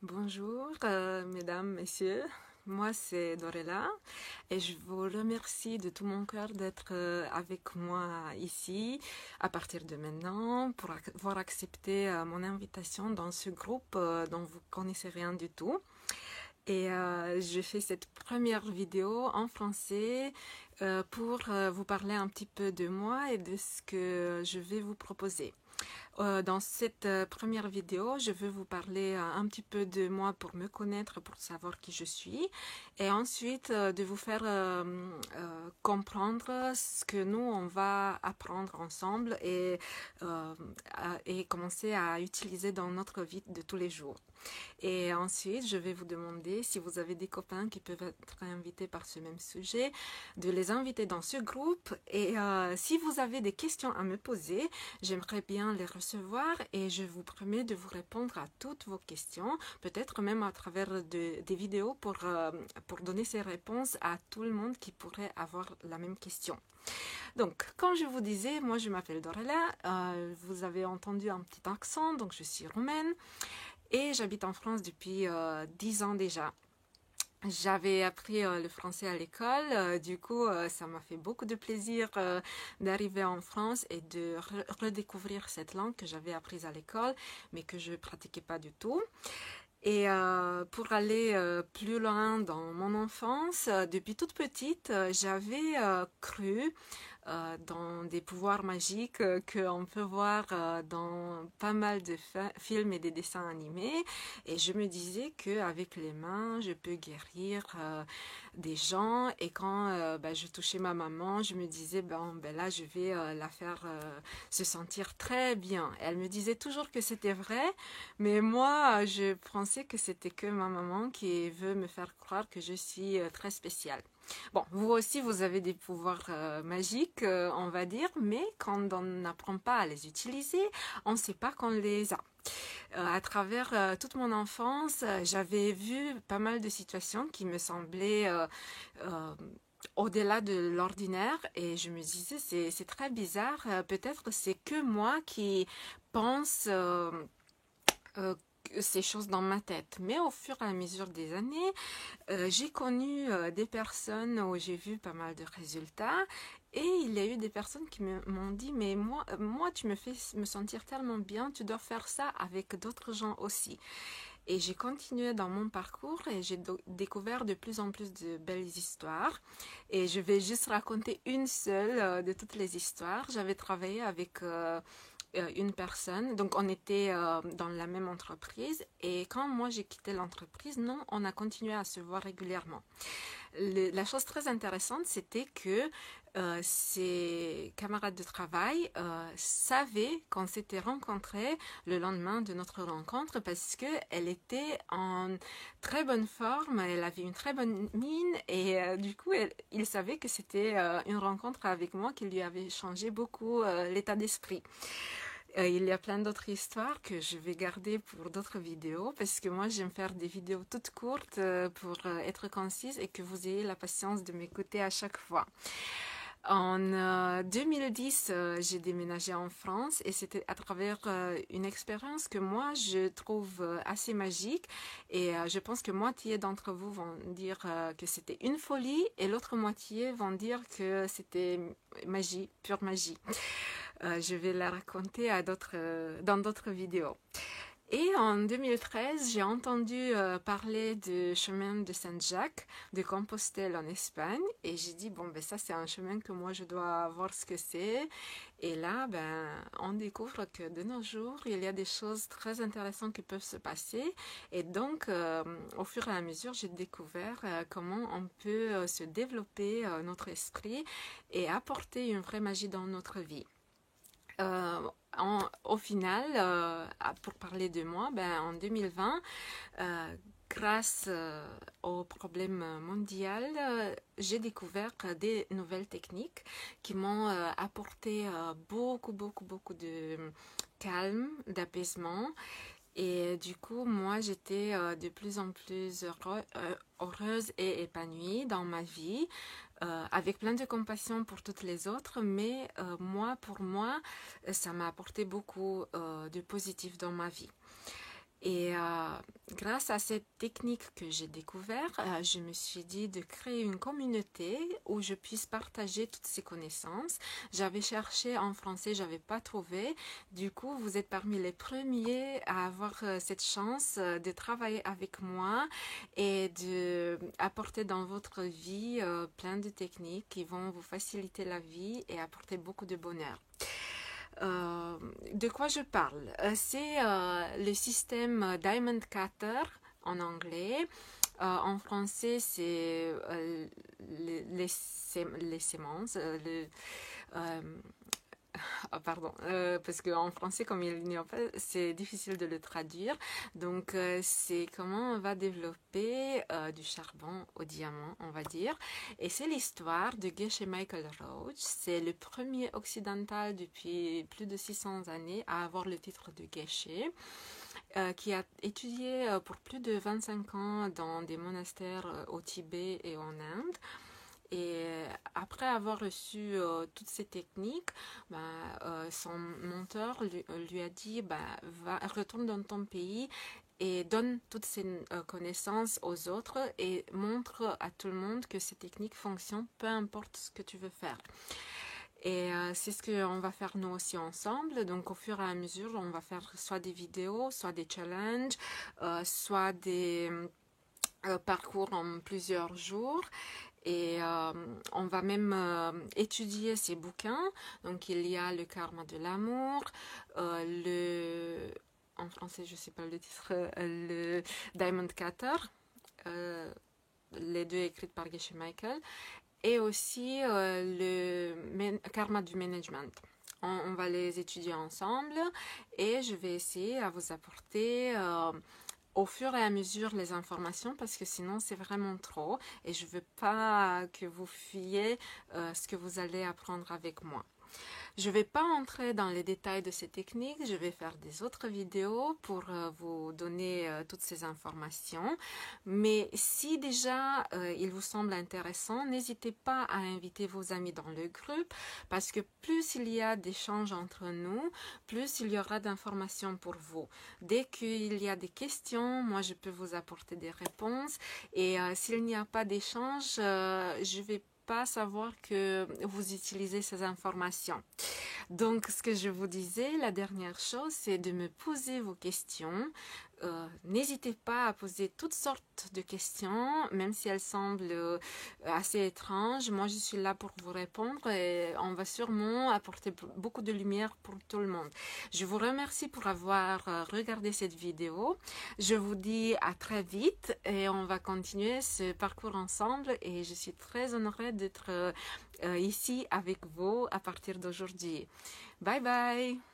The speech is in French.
Bonjour, mesdames, messieurs. Moi, c'est Dorella et je vous remercie de tout mon cœur d'être avec moi ici à partir de maintenant pour avoir accepté mon invitation dans ce groupe dont vous connaissez rien du tout. Et je fais cette première vidéo en français pour vous parler un petit peu de moi et de ce que je vais vous proposer. Dans cette première vidéo, je veux vous parler un petit peu de moi pour me connaître, pour savoir qui je suis, et ensuite de vous faire comprendre ce que nous, on va apprendre ensemble et commencer à utiliser dans notre vie de tous les jours. Et ensuite, je vais vous demander si vous avez des copains qui peuvent être invités par ce même sujet, de les inviter dans ce groupe. Et si vous avez des questions à me poser, j'aimerais bien les recevoir et je vous promets de vous répondre à toutes vos questions, peut-être même à travers des vidéos pour donner ces réponses à tout le monde qui pourrait avoir la même question. Donc, comme je vous disais, moi je m'appelle Dorella, vous avez entendu un petit accent, donc je suis roumaine. Et j'habite en France depuis 10 ans déjà. J'avais appris le français à l'école, du coup ça m'a fait beaucoup de plaisir d'arriver en France et de redécouvrir cette langue que j'avais apprise à l'école mais que je ne pratiquais pas du tout. Et pour aller plus loin dans mon enfance, depuis toute petite, j'avais cru dans des pouvoirs magiques qu'on peut voir dans pas mal de films et des dessins animés. Et je me disais qu'avec les mains, je peux guérir des gens. Et quand je touchais ma maman, je me disais, là, je vais la faire se sentir très bien. Et elle me disait toujours que c'était vrai, mais moi, je pensais que c'était que ma maman qui veut me faire croire que je suis très spéciale. Bon, vous aussi, vous avez des pouvoirs magiques, on va dire, mais quand on n'apprend pas à les utiliser, on ne sait pas qu'on les a. À travers toute mon enfance, j'avais vu pas mal de situations qui me semblaient euh, au-delà de l'ordinaire et je me disais, c'est très bizarre, peut-être c'est que moi qui pense ces choses dans ma tête. Mais au fur et à mesure des années, j'ai connu des personnes où j'ai vu pas mal de résultats et il y a eu des personnes qui m'ont dit mais moi tu me fais me sentir tellement bien, tu dois faire ça avec d'autres gens aussi. Et j'ai continué dans mon parcours et j'ai découvert de plus en plus de belles histoires. Et je vais juste raconter une seule de toutes les histoires. J'avais travaillé avec une personne, donc on était dans la même entreprise. Et quand moi j'ai quitté l'entreprise, non, on a continué à se voir régulièrement. La chose très intéressante, c'était que ses camarades de travail savaient qu'on s'était rencontrés le lendemain de notre rencontre parce qu'elle était en très bonne forme, elle avait une très bonne mine et du coup, il savait que c'était une rencontre avec moi qui lui avait changé beaucoup l'état d'esprit. Il y a plein d'autres histoires que je vais garder pour d'autres vidéos parce que moi j'aime faire des vidéos toutes courtes pour être concise et que vous ayez la patience de m'écouter à chaque fois. En 2010, j'ai déménagé en France et c'était à travers une expérience que moi je trouve assez magique et je pense que moitié d'entre vous vont dire que c'était une folie et l'autre moitié vont dire que c'était magie, pure magie. Je vais la raconter dans d'autres vidéos. Et en 2013, j'ai entendu parler du chemin de Saint-Jacques de Compostelle en Espagne et j'ai dit ça c'est un chemin que moi je dois voir ce que c'est. Et là on découvre que de nos jours il y a des choses très intéressantes qui peuvent se passer et donc au fur et à mesure j'ai découvert comment on peut se développer notre esprit et apporter une vraie magie dans notre vie. Au final, pour parler de moi, en 2020, grâce au problème mondial, j'ai découvert des nouvelles techniques qui m'ont apporté beaucoup de calme, d'apaisement. Et du coup, moi, j'étais de plus en plus heureuse et épanouie dans ma vie, avec plein de compassion pour toutes les autres, mais pour moi, ça m'a apporté beaucoup de positif dans ma vie. Et grâce à cette technique que j'ai découverte, je me suis dit de créer une communauté où je puisse partager toutes ces connaissances. J'avais cherché en français, j'avais pas trouvé. Du coup, vous êtes parmi les premiers à avoir cette chance de travailler avec moi et de apporter dans votre vie plein de techniques qui vont vous faciliter la vie et apporter beaucoup de bonheur. De quoi je parle? C'est le système Diamond Cutter en anglais. En français, c'est les sémences. Euh, pardon, parce qu'en français, comme il n'y a pas, c'est difficile de le traduire. Donc, c'est comment on va développer du charbon au diamant, on va dire. Et c'est l'histoire de Geshe Michael Roach. C'est le premier occidental depuis plus de 600 années à avoir le titre de Geshe. Qui a étudié pour plus de 25 ans dans des monastères au Tibet et en Inde. Et après avoir reçu toutes ces techniques, son mentor lui a dit retourne dans ton pays et donne toutes ces connaissances aux autres et montre à tout le monde que ces techniques fonctionnent, peu importe ce que tu veux faire. Et c'est ce qu'on va faire nous aussi ensemble. Donc au fur et à mesure, on va faire soit des vidéos, soit des challenges, soit des parcours en plusieurs jours. Et on va même étudier ces bouquins. Donc il y a le karma de l'amour, en français je ne sais pas le titre, le Diamond Cutter, les deux écrits par Geshe Michael, et aussi le karma du management. On va les étudier ensemble et je vais essayer à vous apporter au fur et à mesure les informations parce que sinon c'est vraiment trop et je veux pas que vous fuyiez ce que vous allez apprendre avec moi. Je ne vais pas entrer dans les détails de ces techniques, je vais faire des autres vidéos pour vous donner toutes ces informations. Mais si déjà il vous semble intéressant, n'hésitez pas à inviter vos amis dans le groupe parce que plus il y a d'échanges entre nous, plus il y aura d'informations pour vous. Dès qu'il y a des questions, moi je peux vous apporter des réponses et s'il n'y a pas d'échange, je vais pas savoir que vous utilisez ces informations. Donc, ce que je vous disais, la dernière chose, c'est de me poser vos questions. N'hésitez pas à poser toutes sortes de questions, même si elles semblent assez étranges. Moi, je suis là pour vous répondre et on va sûrement apporter beaucoup de lumière pour tout le monde. Je vous remercie pour avoir regardé cette vidéo. Je vous dis à très vite et on va continuer ce parcours ensemble et je suis très honorée d'être ici avec vous à partir d'aujourd'hui. Bye bye!